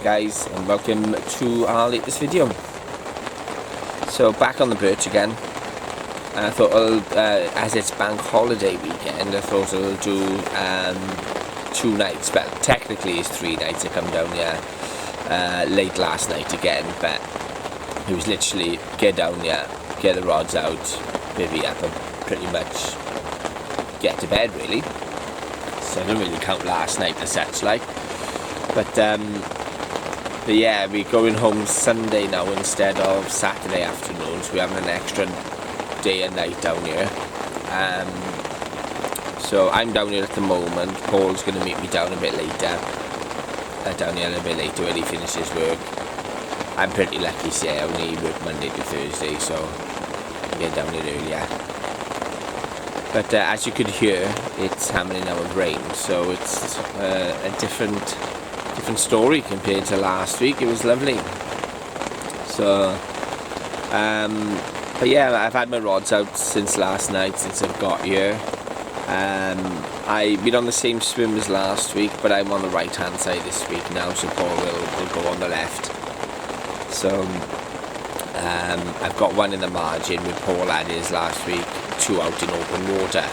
guys, and welcome to our latest video. So back on the Birch again. I thought as it's bank holiday weekend, I thought I'll do 2 nights, but technically it's 3 nights. I come down here late last night again, but it was literally get down here, get the rods out, bivvy up and pretty much get to bed really. So I don't really count last night as such like. But yeah, we're going home Sunday now instead of Saturday afternoon, so we're having an extra day and night down here. So I'm down here at the moment. Paul's going to meet me down a bit later, down here a little bit later when he finishes work. I'm pretty lucky, say I only work Monday to Thursday, so I get down here earlier. But as you could hear, it's hammering down with rain, so it's a different story compared to last week. It was lovely. So but yeah, I've had my rods out since last night, since I've got here. I've been on the same swim as last week, but I'm on the right hand side this week now, so Paul will go on the left. So I've got one in the margin with Paul had his last week, 2 out in open water.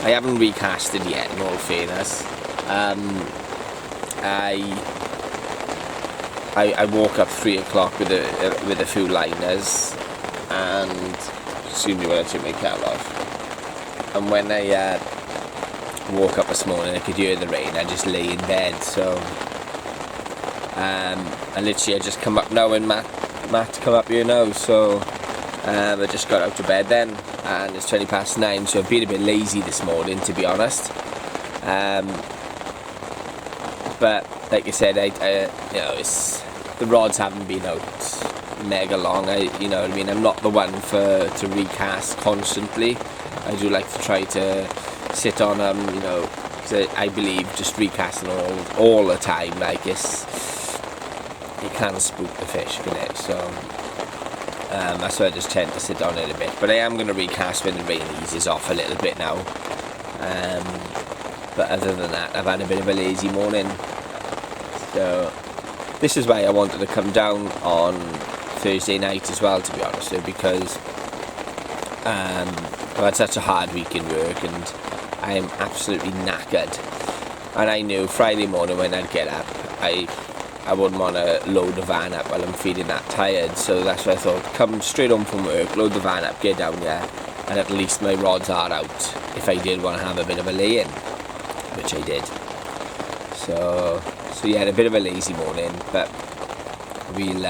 I haven't recasted yet, in all fairness. I woke up 3 o'clock with a few liners, and excuse me when I took my cap off. And when I woke up this morning, I could hear the rain. I just lay in bed. So and literally I just come up now, and Matt come up here now. So I just got out of bed then, and it's 9:20. So I've been a bit lazy this morning, to be honest. But like I said, you know, the rods haven't been out mega long. You know what I mean. I'm not the one to recast constantly. I do like to try to sit on them, you know, because I believe just recasting all the time, like it can spook the fish, can it? So that's why I just tend to sit on it a bit. But I am going to recast when the rain eases off a little bit now. But other than that, I've had a bit of a lazy morning. So this is why I wanted to come down on Thursday night as well, to be honest with you, because I've had such a hard week in work and I am absolutely knackered. And I knew Friday morning when I'd get up, I wouldn't want to load the van up while I'm feeling that tired. So that's why I thought, come straight home from work, load the van up, get down there, and at least my rods are out if I did want to have a bit of a lay-in, which I did. So yeah, a bit of a lazy morning, but we'll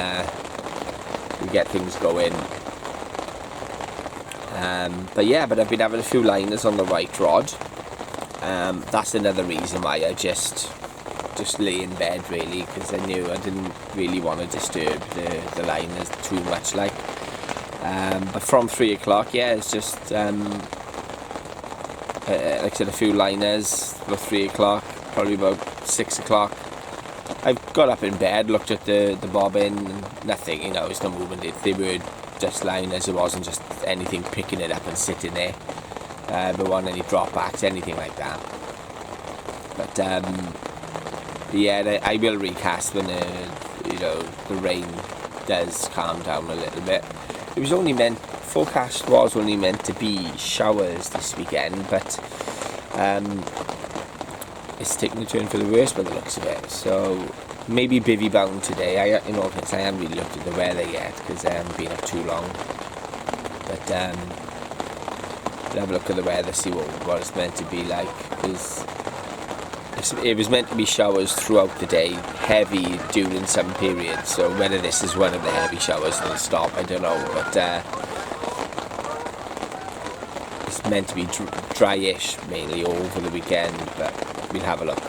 get things going. But I've been having a few liners on the right rod. That's another reason why I just lay in bed really, because I knew I didn't really want to disturb the liners too much like. But from 3 o'clock, yeah, it's just like I said, a few liners about 3 o'clock, probably about 6 o'clock. I got up in bed, looked at the bobbin, and nothing, you know, it's no movement. They were just liners, it wasn't just anything picking it up and sitting there. There weren't any dropbacks, anything like that. But yeah, I will recast when the rain does calm down a little bit. It was only forecast was only meant to be showers this weekend, but it's taking a turn for the worse by the looks of it. So maybe bivvy bound today. I haven't really looked at the weather yet because I haven't been up too long. But we'll have a look at the weather, see what it's meant to be like, because it was meant to be showers throughout the day, heavy during some periods. So whether this is one of the heavy showers that'll stop, I don't know. But it's meant to be dryish mainly over the weekend, but we'll have a look.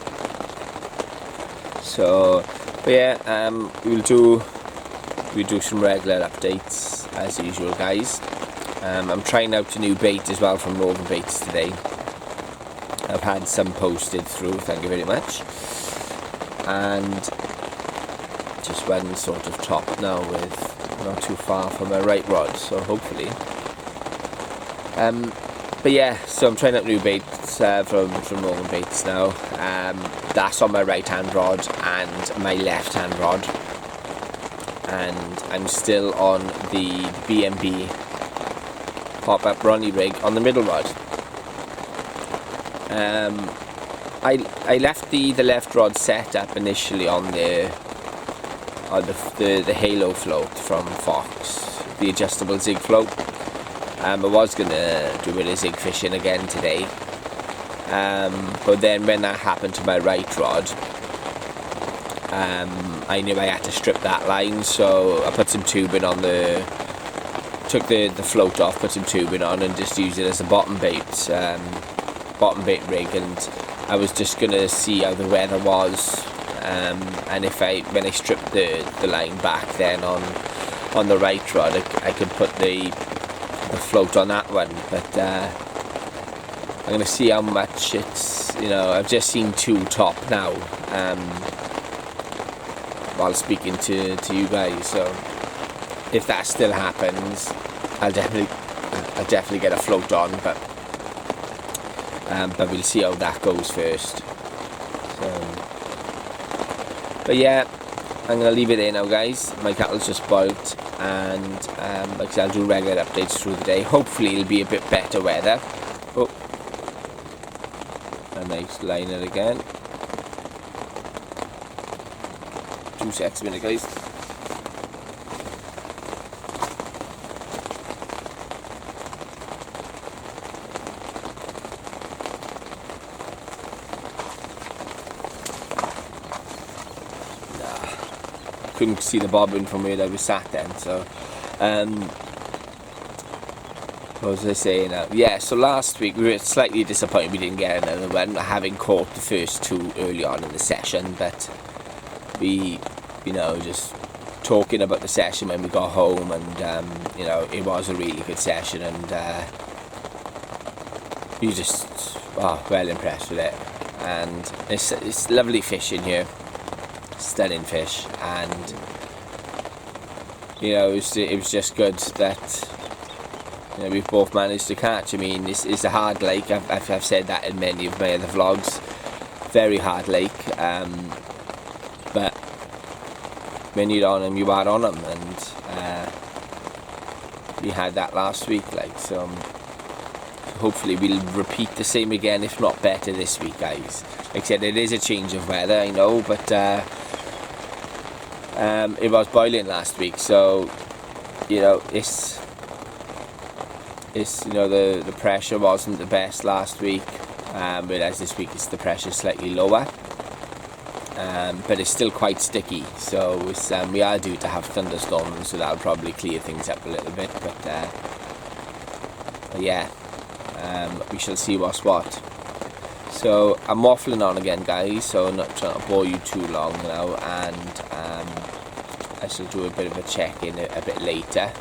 So, but yeah, we'll do some regular updates as usual, guys. I'm trying out a new bait as well from Northern Baits today. I've had some posted through, thank you very much. And just one sort of top now with not too far from my right rod, so hopefully. But yeah, so I'm trying out new baits from Northern Baits now. That's on my right hand rod and my left hand rod. and I'm still on the B&B pop-up Ronnie rig on the middle rod. I left the left rod set up initially on the Halo float from Fox, the adjustable zig float. I was gonna do a bit of zig fishing again today, but then when that happened to my right rod, I knew I had to strip that line, so I put some tubing on took the float off, put some tubing on, and just used it as a bottom bait rig. And I was just gonna see how the weather was, and when I stripped the line back then on the right rod, I could put the float on that one. But I'm gonna see how much it's, I've just seen 2 top now while speaking to you guys, so if that still happens, I'll definitely get a float on, but we'll see how that goes first. But yeah, I'm gonna leave it there now, guys. My kettle's just boiled, and like I said, I'll do regular updates through the day. Hopefully it'll be a bit better weather. Oh, a nice liner again. 2 seconds a minute, guys. Couldn't see the bobbin from where I was sat then, so what was I saying now? Yeah, so last week we were slightly disappointed we didn't get another one, having caught the first 2 early on in the session, but we, just talking about the session when we got home, and it was a really good session, and we just well impressed with it. And it's lovely fishing here, stunning fish, and it was just good that we've both managed to catch. I mean, it's a hard lake. I've said that in many of my other vlogs. Very hard lake, but when you're on them, you are on them, and we had that last week. So hopefully we'll repeat the same again, if not better, this week, guys. Like I said, it is a change of weather, I know, but it was boiling last week, so it's the pressure wasn't the best last week, whereas this week the pressure is slightly lower, but it's still quite sticky, so we are due to have thunderstorms, so that'll probably clear things up a little bit, but yeah, we shall see what's what. So I'm waffling on again, guys, so I'm not trying to bore you too long now, and I shall do a bit of a check-in a bit later.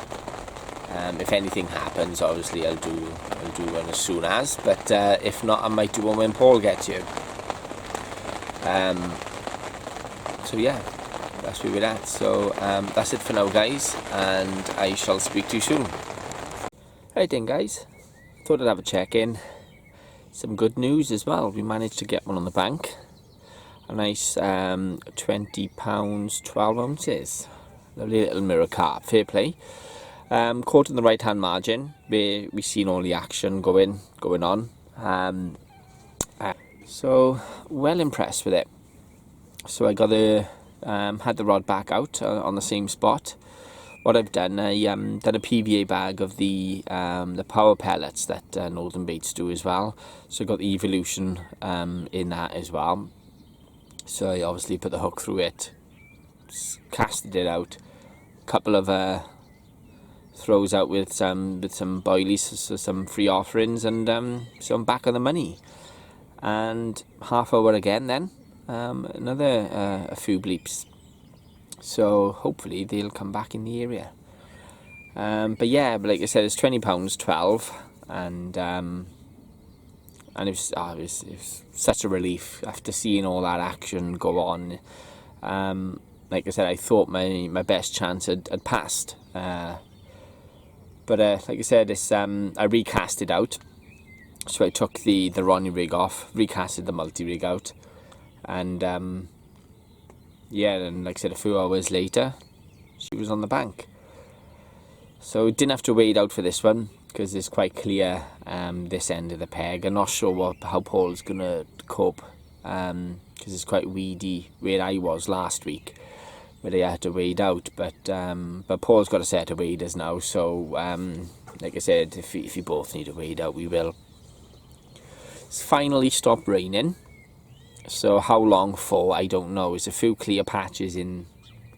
If anything happens, obviously I'll do one as soon as, but if not, I might do one when Paul gets here. So yeah, that's where we're at. So that's it for now, guys, and I shall speak to you soon. Right then, guys, thought I'd have a check-in. Some good news as well. We managed to get one on the bank. A nice 20 pounds 12 ounces. Lovely little mirror carp. Fair play. Caught in the right hand margin where we seen all the action going on. So well impressed with it. So I got had the rod back out on the same spot. What I've done, I done a PVA bag of the power pellets that Northern Baits do as well. So I got the Evolution in that as well. So I obviously put the hook through it, casted it out, a couple of throws out with some boilies, so some free offerings, and so I'm back on the money. And half hour again then, another a few bleeps. So hopefully they'll come back in the area. But yeah, but like I said, it's £20 12, and it was such a relief after seeing all that action go on. Like I said, I thought my best chance had passed. But like I said, it's I recast it out. So I took the Ronnie rig off, recasted the multi-rig out, and yeah, and like I said, a few hours later, she was on the bank. So didn't have to wade out for this one because it's quite clear this end of the peg. I'm not sure how Paul's going to cope because it's quite weedy where I was last week, where I had to wade out. But Paul's got a set of waders now, so like I said, if you both need to wade out, we will. It's finally stopped raining. So how long for, I don't know. There's a few clear patches in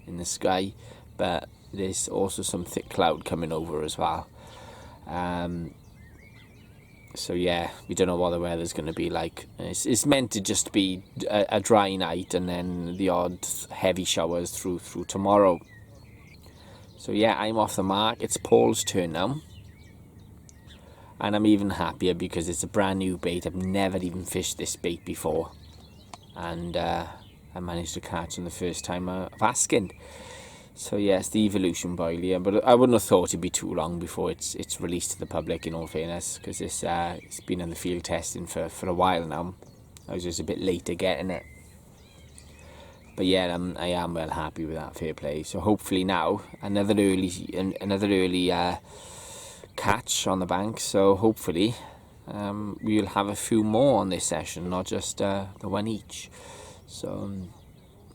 the sky, but there's also some thick cloud coming over as well. So yeah, we don't know what the weather's going to be like. It's meant to just be a dry night and then the odd heavy showers through tomorrow. So yeah, I'm off the mark. It's Paul's turn now. And I'm even happier because it's a brand new bait. I've never even fished this bait before. And I managed to catch on the first time of asking. So yes, the evolution boilie, but I wouldn't have thought it'd be too long before it's released to the public, in all fairness, because it's been in the field testing for a while now. I was just a bit late to getting it. But yeah, I am well happy with that, fair play. So hopefully now another early catch on the bank. So hopefully we'll have a few more on this session, not just the one each.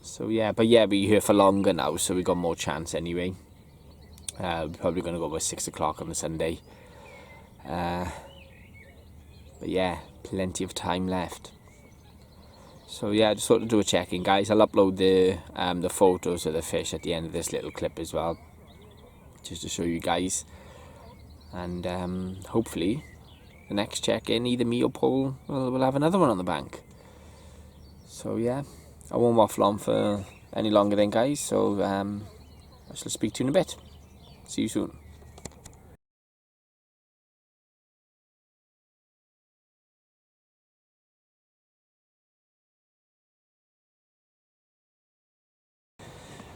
So yeah, but yeah, we're here for longer now, so we got more chance anyway. We're probably going to go by 6 o'clock on the Sunday. But yeah, plenty of time left. So yeah, I just thought to do a check-in, guys. I'll upload the photos of the fish at the end of this little clip as well, just to show you guys. And hopefully the next check-in, either me or Paul will have another one on the bank. So yeah, I won't waffle on for any longer then, guys. So I shall speak to you in a bit. See you soon.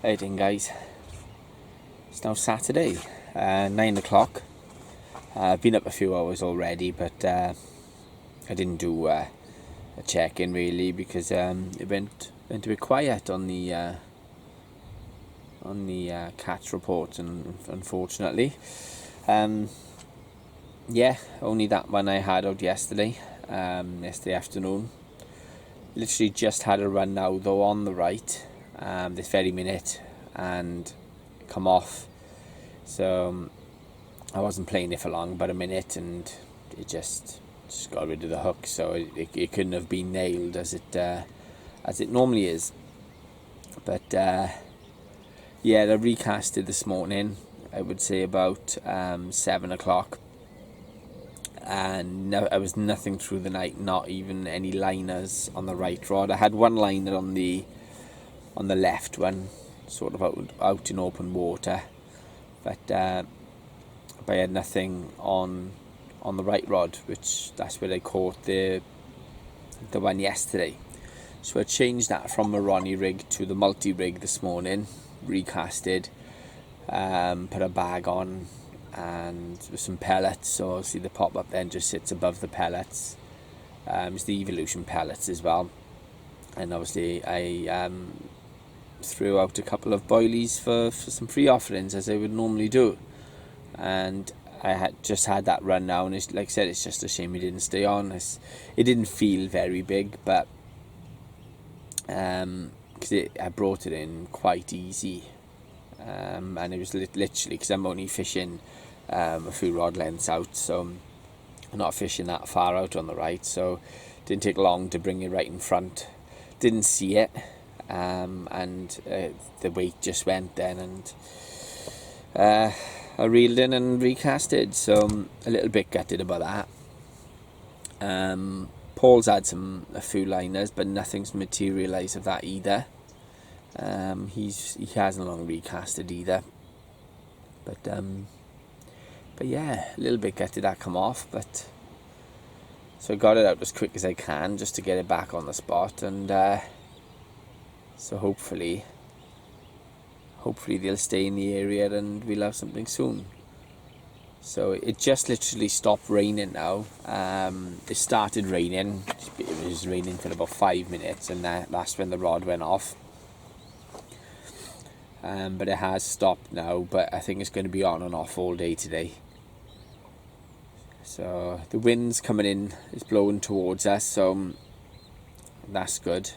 Right then, guys. It's now Saturday, 9 o'clock. I've been up a few hours already, but I didn't do a check-in really because it went a bit quiet on the catch report, and unfortunately, yeah, only that one I had out yesterday afternoon. Literally just had a run now though on the right this very minute and come off, so I wasn't playing it for long, about a minute, and it just got rid of the hook, so it couldn't have been nailed as it normally is. But yeah, I recasted this morning, I would say about 7 o'clock, and I was nothing through the night, not even any liners on the right rod. I had one liner on the left one, sort of out in open water, but I had nothing on the right rod, which that's where I caught the one yesterday. So I changed that from a Ronnie rig to the multi-rig this morning, recasted, put a bag on and with some pellets, so obviously the pop-up then just sits above the pellets. It's the Evolution pellets as well, and obviously I threw out a couple of boilies for some free offerings, as I would normally do, and I had just had that run now, and it's, like I said, it's just a shame it didn't stay on. It didn't feel very big, but because I brought it in quite easy, and it was literally because I'm only fishing a few rod lengths out, so I'm not fishing that far out on the right, so it didn't take long to bring it right in front. Didn't see it, and the weight just went then, and I reeled in and recasted, so I'm a little bit gutted about that. Paul's had a few liners, but nothing's materialised of that either. He hasn't long recasted either, but yeah, a little bit gutted that come off, but so I got it out as quick as I can just to get it back on the spot, and so hopefully they'll stay in the area and we'll have something soon. So it just literally stopped raining now. It started raining, it was raining for about 5 minutes, and that's when the rod went off. but it has stopped now, but I think it's going to be on and off all day today. So the wind's coming in, it's blowing towards us, so that's good,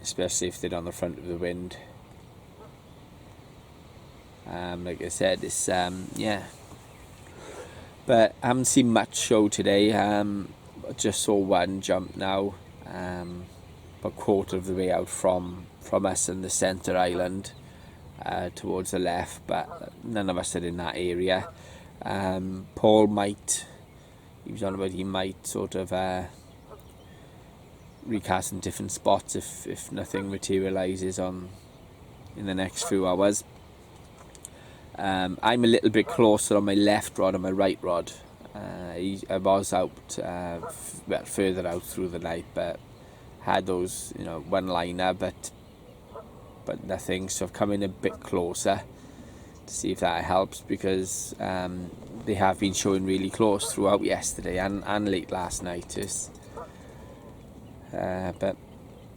especially if they're on the front of the wind. Like I said, it's yeah, but I haven't seen much show today. I just saw one jump now, a quarter of the way out from us in the centre island, towards the left, but none of us are in that area. Paul he was on about he might sort of recast in different spots if nothing materialises in the next few hours. I'm a little bit closer on my left rod and my right rod. I was out further out through the night, but had those, one liner, but nothing. So I've come in a bit closer to see if that helps, because they have been showing really close throughout yesterday and late last night. But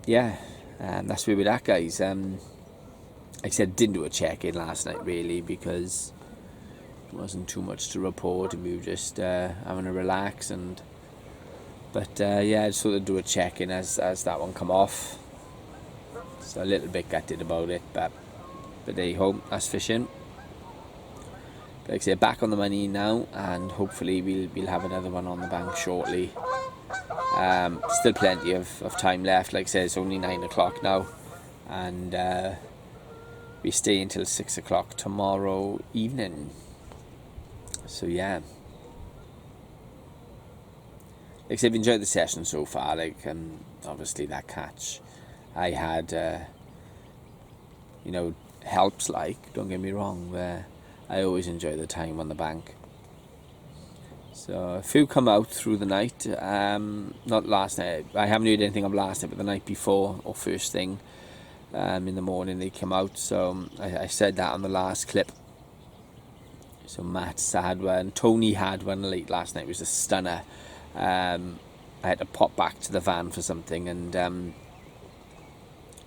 yeah, that's where we're at, guys. Like I said, didn't do a check-in last night really, because there wasn't too much to report, and we were just having a relax. But yeah, I just thought I'd do a check-in as that one come off. So a little bit gutted about it, but there you go, that's fishing. But like I said, back on the money now, and hopefully we'll have another one on the bank shortly. Still plenty of time left. Like I said, it's only 9 o'clock now, and we stay until 6 o'clock tomorrow evening. So yeah, like I said, I've enjoyed the session so far. Obviously that catch I had, helps. Don't get me wrong, but I always enjoy the time on the bank. So a few come out through the night. Not last night. I haven't heard anything of last night, but the night before, or first thing in the morning, they come out. So I said that on the last clip. So Matt's had one, Tony had one late last night. It was a stunner. I had to pop back to the van for something, and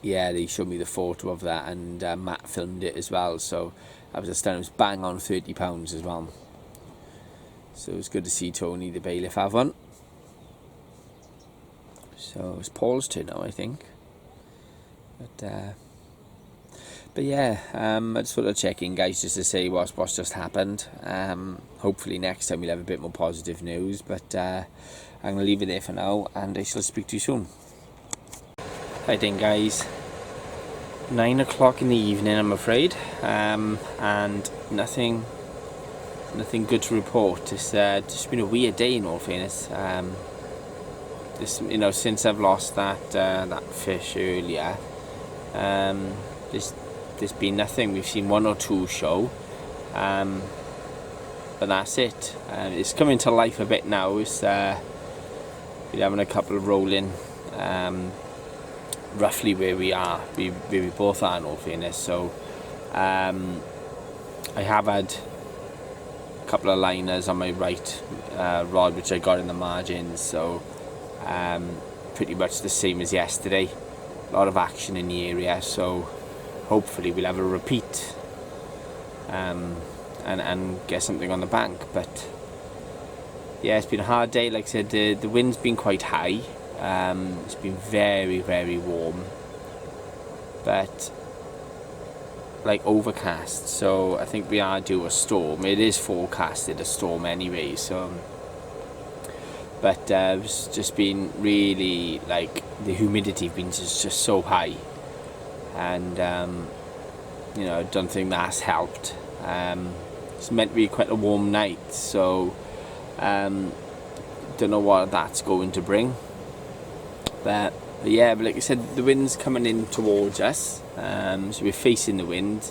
yeah, they showed me the photo of that, and Matt filmed it as well. So that was a stunner. It was bang on £30 as well. So it was good to see Tony the bailiff have one. So it's Paul's turn now, I think. But yeah, I just wanted to check in, guys, just to say what's just happened. Hopefully next time we'll have a bit more positive news, but I'm going to leave it there for now, and I shall speak to you soon. Right then, guys, 9 o'clock in the evening, I'm afraid, and nothing good to report. It's just been a weird day, in all fairness. Since I've lost that fish earlier, there's been nothing. We've seen one or two show, but that's it. It's coming to life a bit now. It's we're having a couple of rolling, roughly where we both are, in all fairness. So I have had a couple of liners on my right rod, which I got in the margins. So pretty much the same as yesterday. A lot of action in the area, so hopefully we'll have a repeat and get something on the bank. But yeah, it's been a hard day. Like I said, the wind's been quite high. It's been very, very warm, but overcast. So I think we are due a storm. It is forecasted a storm anyway. So, but it's just been really, the humidity has been just so high, and I don't think that's helped. It's meant to be quite a warm night, so don't know what that's going to bring. But yeah, like I said, the wind's coming in towards us, so we're facing the wind,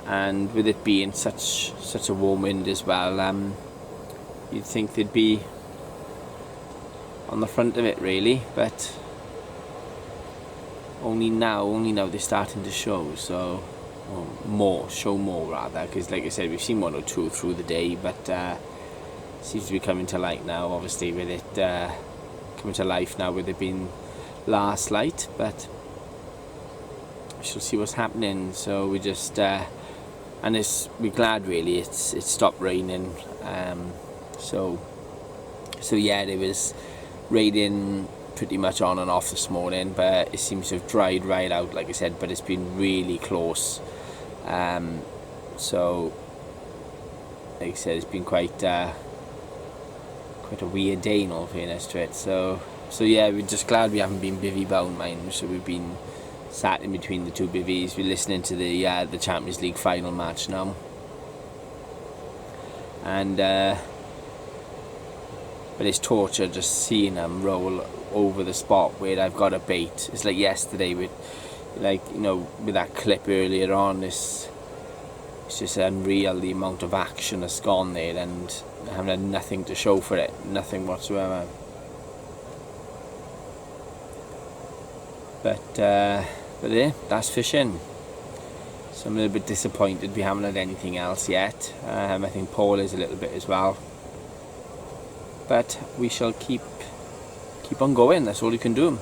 and with it being such a warm wind as well, you'd think they'd be on the front of it really, but only now they're starting to show. So show more rather, because like I said, we've seen one or two through the day, but seems to be coming to light now, obviously, with it coming to life now with it being last light. But see what's happening. So we just and we're glad really it stopped raining. So yeah, it was raining pretty much on and off this morning, but it seems to have dried right out, like I said, but it's been really close. So like I said, it's been quite a weird day in all fairness to it. So yeah, we're just glad we haven't been bivvy bound, mind. So we've been sat in between the two bivvies. We're listening to the Champions League final match now, and but it's torture just seeing them roll over the spot where I've got a bait. It's like yesterday with, like, you know, with that clip earlier on. It's just unreal the amount of action that's gone there, and I haven't had nothing to show for it, nothing whatsoever. But yeah, that's fishing. So I'm a little bit disappointed we haven't had anything else yet. I think Paul is a little bit as well. But we shall keep on going. That's all you can do.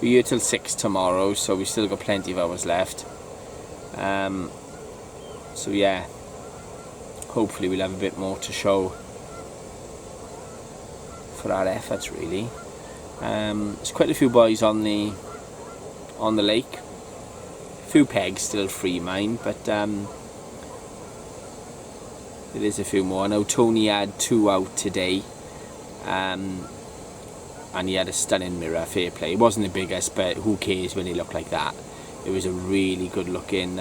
We're here till 6 tomorrow, so we still got plenty of hours left. So yeah, hopefully we'll have a bit more to show for our efforts really. There's quite a few boys on the lake. A few pegs still free, mind, but there is a few more. I know Tony had 2 out today, and he had a stunning mirror, fair play. It wasn't the biggest, but who cares when they look like that. It was a really good looking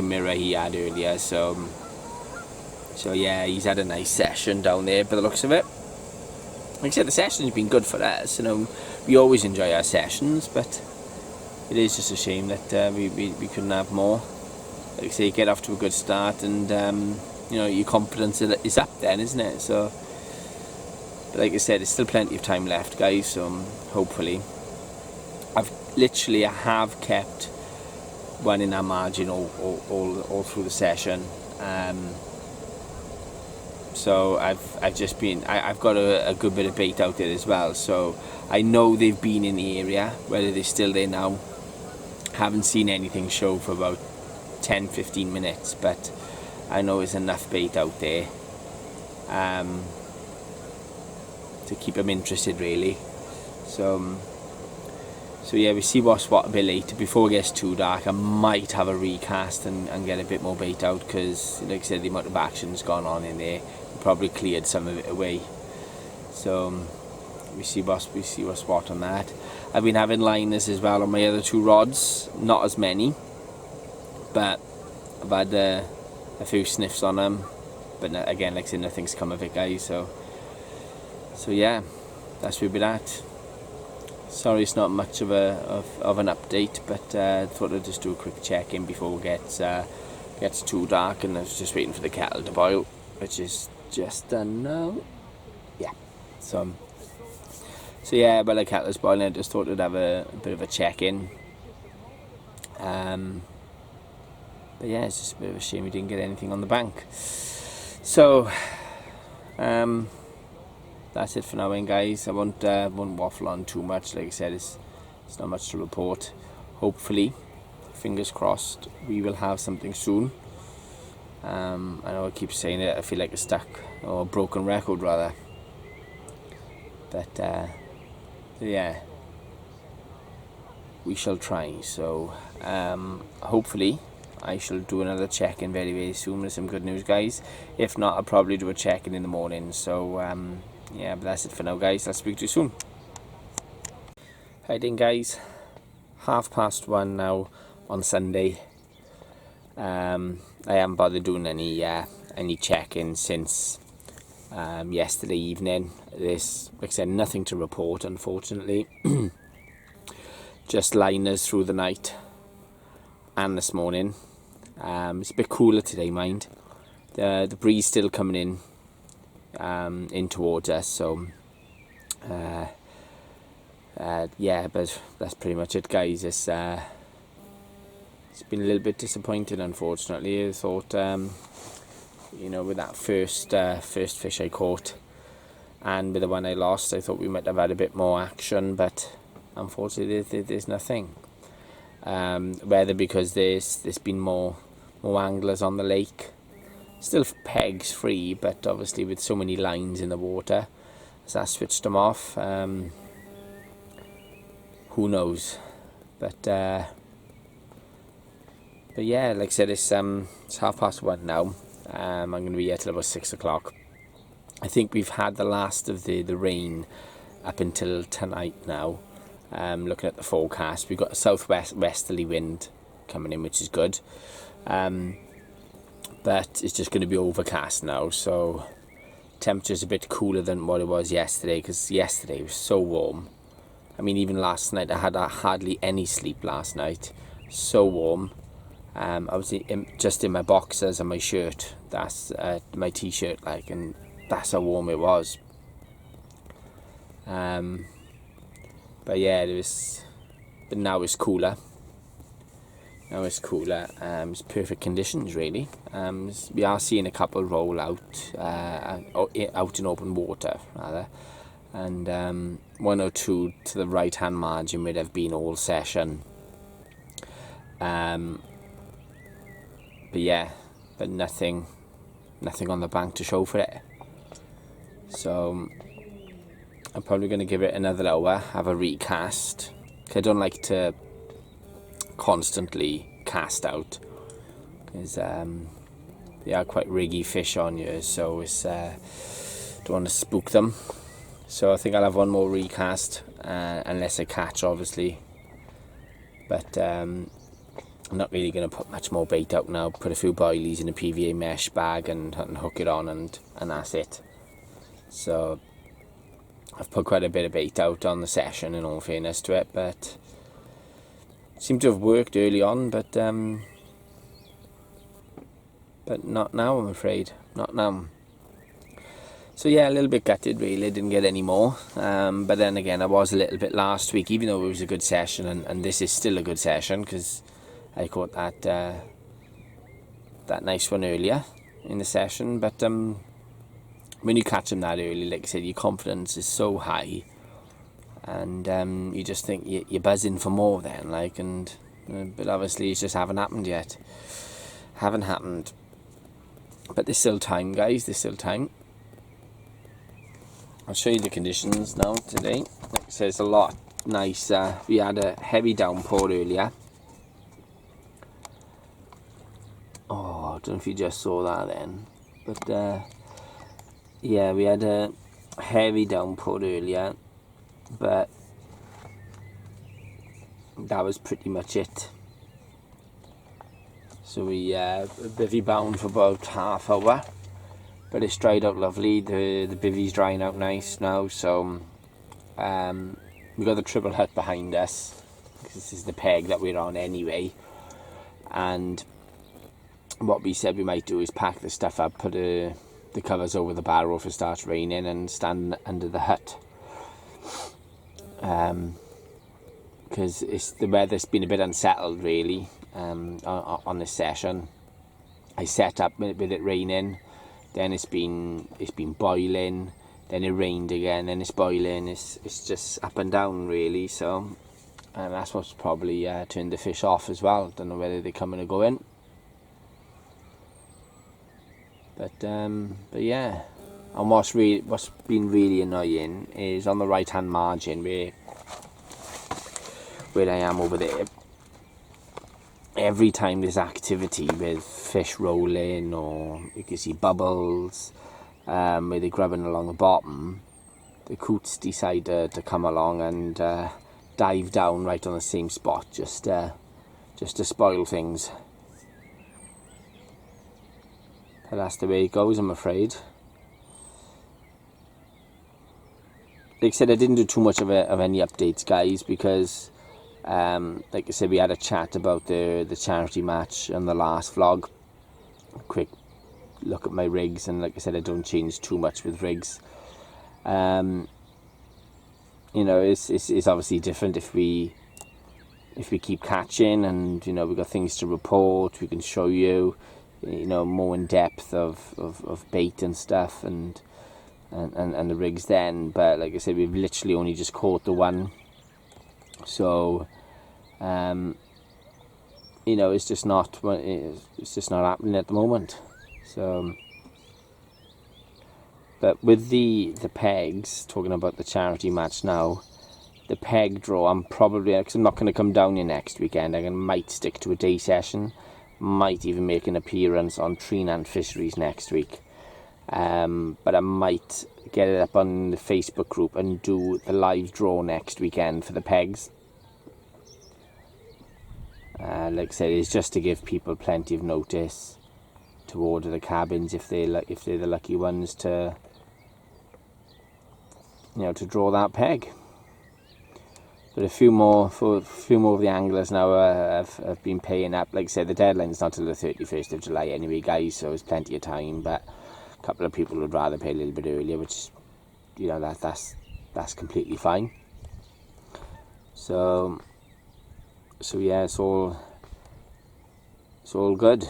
mirror he had earlier. So yeah, he's had a nice session down there by the looks of it. Like I said, the session's been good for us. You know, we always enjoy our sessions, but it is just a shame that we couldn't have more. Like I say, get off to a good start, and you know, your confidence is up then, isn't it? So, but like I said, there's still plenty of time left, guys. So hopefully, I have kept one in our margin all through the session. So I've got a good bit of bait out there as well. So I know they've been in the area. Whether they're still there now, haven't seen anything show for about 10-15 minutes, but I know there's enough bait out there to keep them interested really. So yeah, we see what's what a bit later. Before it gets too dark, I might have a recast and get a bit more bait out, because like I said, the amount of action's gone on in there, probably cleared some of it away. So we see what's what on that. I've been having liners as well on my other 2 rods, not as many, but I've had a few sniffs on them. But again, like I said, nothing's come of it, guys. So yeah, that's where we're at. Sorry, it's not much of an update, but I thought I'd just do a quick check-in before it gets too dark, and I was just waiting for the kettle to boil, which is just done now. Yeah, so yeah, but the kettle's boiling. I just thought I'd have a bit of a check-in. But yeah, it's just a bit of a shame we didn't get anything on the bank. So that's it for now, guys. I won't waffle on too much. Like I said, it's not much to report. Hopefully, fingers crossed, we will have something soon. I know I keep saying it. I feel like a broken record rather. But yeah, we shall try. So hopefully, I shall do another check-in very, very soon with some good news, guys. If not, I'll probably do a check-in in the morning. So yeah, but that's it for now, guys. I'll speak to you soon. Hi then, guys. 1:30 now on Sunday. I haven't bothered doing any check-ins since yesterday evening. There's, like I said, nothing to report, unfortunately. Just liners through the night and this morning. It's a bit cooler today, mind. The breeze still coming in towards us, so yeah, but that's pretty much it, guys. It's been a little bit disappointing, unfortunately. I thought you know, with that first fish I caught and with the one I lost, I thought we might have had a bit more action, but unfortunately there's nothing. whether because there's been more anglers on the lake. Still pegs free, but obviously with so many lines in the water, so I switched them off. Who knows? But yeah, like I said, it's 1:30 now. I'm going to be here till about 6 o'clock. I think we've had the last of the rain up until tonight now. Looking at the forecast, we've got a southwesterly wind coming in, which is good. But it's just going to be overcast now, so temperature's a bit cooler than what it was yesterday, because yesterday was so warm. I mean, even last night, I had hardly any sleep last night. So warm. I was just in my boxers and my shirt. That's my t-shirt, like, and that's how warm it was. But yeah, but now it's cooler. It's perfect conditions, really. We are seeing a couple roll out in open water, rather. And 1 or 2 to the right-hand margin would have been all session. But yeah, but nothing on the bank to show for it. So I'm probably going to give it another hour, have a recast. 'Cause I don't like to constantly cast out, because they are quite riggy fish on you, so it's don't want to spook them. So I think I'll have one more recast, unless I catch, obviously. But I'm not really going to put much more bait out now. Put a few boilies in a PVA mesh bag and hook it on, and that's it. So I've put quite a bit of bait out on the session, in all fairness to it, but seemed to have worked early on, but not now, I'm afraid. Not now. So yeah, a little bit gutted, really. Didn't get any more. But then again, I was a little bit last week, even though it was a good session, and this is still a good session, because I caught that nice one earlier in the session. But when you catch them that early, like I said, your confidence is so high, and you just think you're buzzing for more then, like, but obviously it just haven't happened yet. Haven't happened. But there's still time, guys. There's still time. I'll show you the conditions now today. Like I said, it's a lot nicer. We had a heavy downpour earlier. Oh, I don't know if you just saw that then. But yeah, we had a heavy downpour earlier, but that was pretty much it. So we bivvy bound for about half hour, but it's dried out lovely. The bivvy's drying out nice now. So we got the triple hut behind us, because this is the peg that we're on anyway. And what we said we might do is pack the stuff up, put the covers over the barrow if it starts raining, and stand under the hut. Because the weather's been a bit unsettled, really, on this session. I set up with it raining, then it's been boiling, then it rained again, then it's boiling. It's just up and down, really. So that's what's probably turned the fish off as well. Don't know whether they're coming or going. But yeah, and what's been really annoying is on the right hand margin where I am over there. Every time there's activity with fish rolling, or you can see bubbles, where they're grubbing along the bottom, the coots decide to come along and dive down right on the same spot, just to spoil things. But that's the way it goes, I'm afraid. Like I said, I didn't do too much of any updates, guys, because like I said, we had a chat about the charity match on the last vlog. Quick look at my rigs, and like I said, I don't change too much with rigs. You know, it's obviously different if we keep catching, and you know, we've got things to report. We can show you, you know, more in depth of bait and stuff, and the rigs then. But like I said, we've literally only just caught the one, so you know, it's just not happening at the moment. So, but with the pegs, talking about the charity match now, the peg draw, I'm probably, because I'm not going to come down here next weekend, I might stick to a day session, might even make an appearance on Treenant Fisheries next week. But I might get it up on the Facebook group and do the live draw next weekend for the pegs. Like I said, it's just to give people plenty of notice to order the cabins if they're the lucky ones to, you know, to draw that peg. But a few more of the anglers now have been paying up. Like I said, the deadline's not till the 31st of July anyway, guys, so there's plenty of time. But a couple of people would rather pay a little bit earlier, which, you know, that's completely fine. So yeah, it's all good.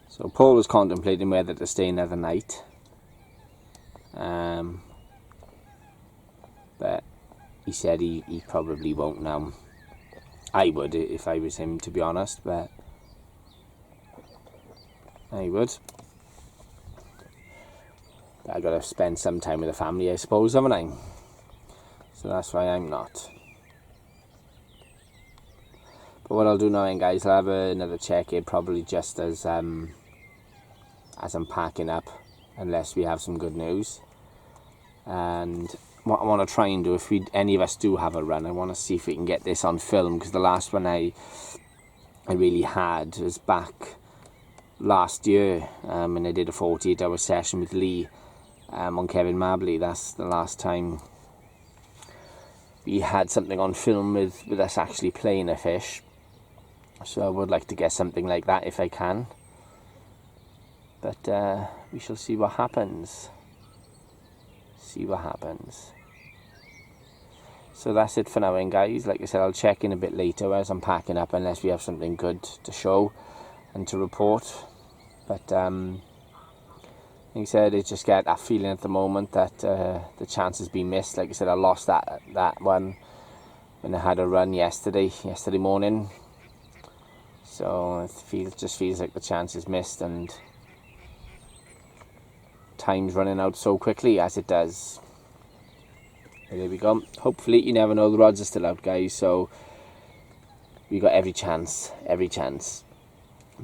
So Paul was contemplating whether to stay another night, but he said he probably won't now. I would if I was him, to be honest, but I would. But I gotta spend some time with the family, I suppose, haven't I? So that's why I'm not. But what I'll do now, guys, I'll have another check-in probably just as I'm packing up, unless we have some good news. And what I want to try and do, if any of us do have a run, I want to see if we can get this on film, because the last one I really had was back last year, and I did a 48-hour session with Lee on Kevin Mabley. That's the last time we had something on film with us actually playing a fish. So I would like to get something like that if I can. But we shall see what happens. So that's it for now, guys. Like I said, I'll check in a bit later as I'm packing up, unless we have something good to show and to report. But like I said, I just get that feeling at the moment that the chance has been missed. Like I said, I lost that one when I had a run yesterday morning. So it just feels like the chance is missed, and time's running out so quickly as it does. But there we go. Hopefully, you never know, the rods are still out, guys, so we got every chance. But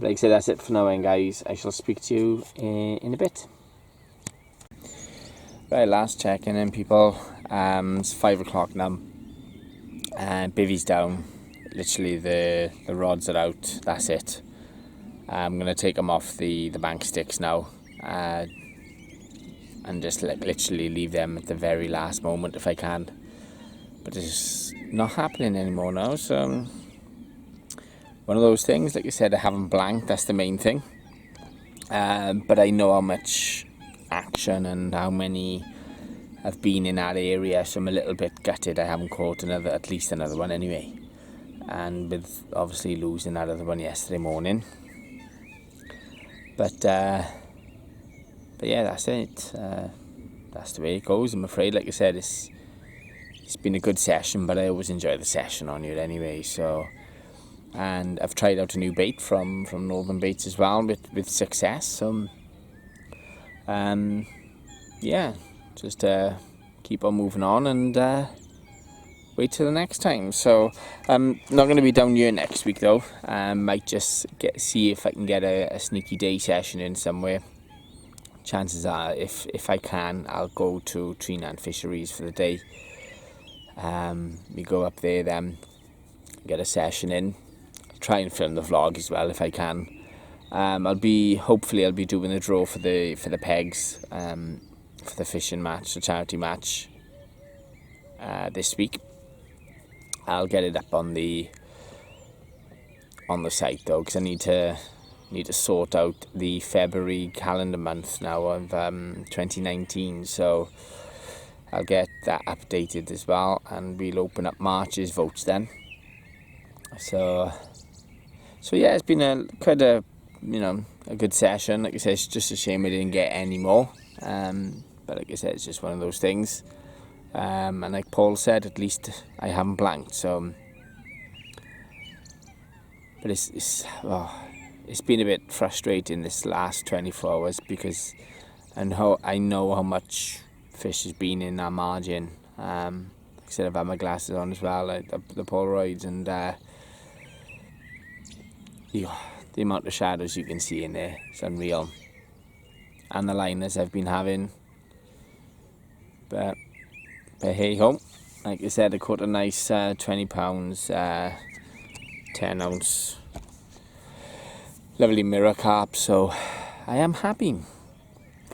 like I said, that's it for now, guys. I shall speak to you in a bit. Right, last check-in then, people. It's 5 o'clock now, and bivvy's down. Literally the rods are out. That's it. I'm gonna take them off the bank sticks now, and just literally leave them at the very last moment if I can. But it's not happening anymore now. So one of those things. Like I said, I haven't blanked. That's the main thing. But I know how much action and how many have been in that area, so I'm a little bit gutted I haven't caught at least another one anyway. And with obviously losing that other one yesterday morning. But yeah, that's it. That's the way it goes, I'm afraid. Like I said, it's been a good session, but I always enjoy the session on here anyway. So, and I've tried out a new bait from Northern Baits as well with success. So, yeah, just keep on moving on and wait till the next time. So I'm not going to be down here next week though. Might just see if I can get a sneaky day session in somewhere. Chances are, if I can, I'll go to Treenant Fisheries for the day. We go up there then, get a session in. Try and film the vlog as well if I can. Hopefully I'll be doing the draw for the pegs, for the fishing match, the charity match this week. I'll get it up on the site though, because I need to sort out the February calendar month now of 2019. So I'll get that updated as well, and we'll open up March's votes then. So yeah, it's been quite a good session. Like I said, it's just a shame I didn't get any more. But like I said, it's just one of those things. And like Paul said, at least I haven't blanked. So But it's been a bit frustrating this last 24 hours because I know how much fish has been in that margin. Like I said, I've had my glasses on as well, like the Polaroids, and the amount of shadows you can see in there is unreal. And the liners I've been having. But hey ho, like I said, I caught a nice 20 pounds, 10 ounce, lovely mirror carp, so I am happy.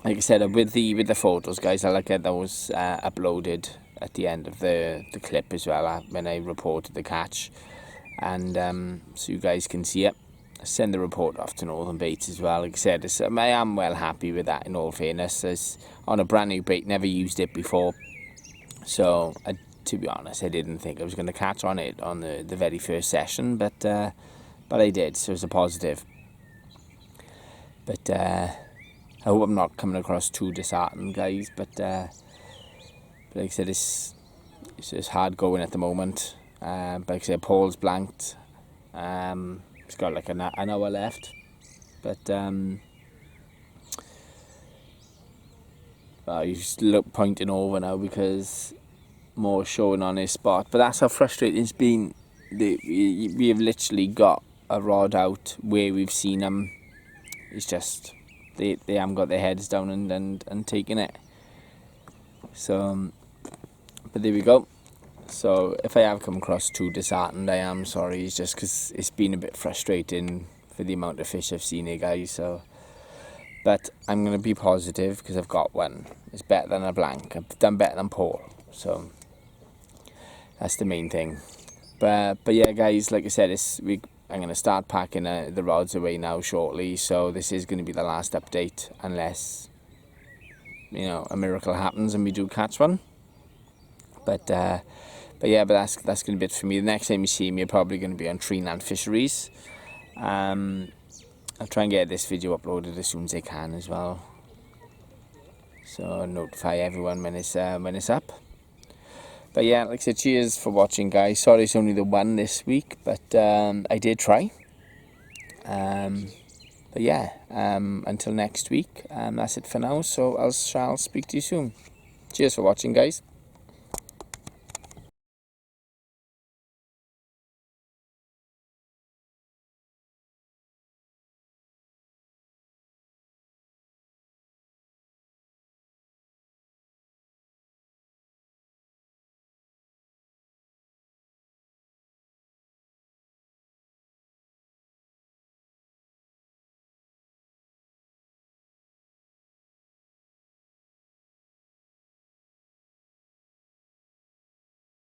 Like I said, with the photos, guys, I'll get those uploaded at the end of the clip as well, when I reported the catch, and so you guys can see it. I send the report off to Northern Baits as well. Like I said, I am well happy with that, in all fairness. It's on a brand new bait, never used it before, so to be honest, I didn't think I was going to catch on it on the very first session, but I did, so it's a positive. But I hope I'm not coming across too disheartened, guys, but like I said, it's just hard going at the moment. But like I said, Paul's blanked. He's got like an hour left, but he's pointing over now because more showing on his spot. But that's how frustrating it's been. We have literally got a rod out where we've seen them. It's just they haven't got their heads down and taking it. So, but there we go. So if I have come across too disheartened, I am sorry. It's just because it's been a bit frustrating for the amount of fish I've seen here, guys. So, but I'm going to be positive because I've got one. It's better than a blank. I've done better than Paul. So that's the main thing. But yeah, guys, like I said, I'm going to start packing the rods away now shortly. So this is going to be the last update unless, a miracle happens and we do catch one. But that's going to be it for me. The next time you see me, you're probably going to be on Treenland Fisheries. I'll try and get this video uploaded as soon as I can as well, so notify everyone when it's up. But yeah, like I said, cheers for watching, guys. Sorry it's only the one this week, but I did try. But yeah, until next week, that's it for now. So I shall speak to you soon. Cheers for watching, guys.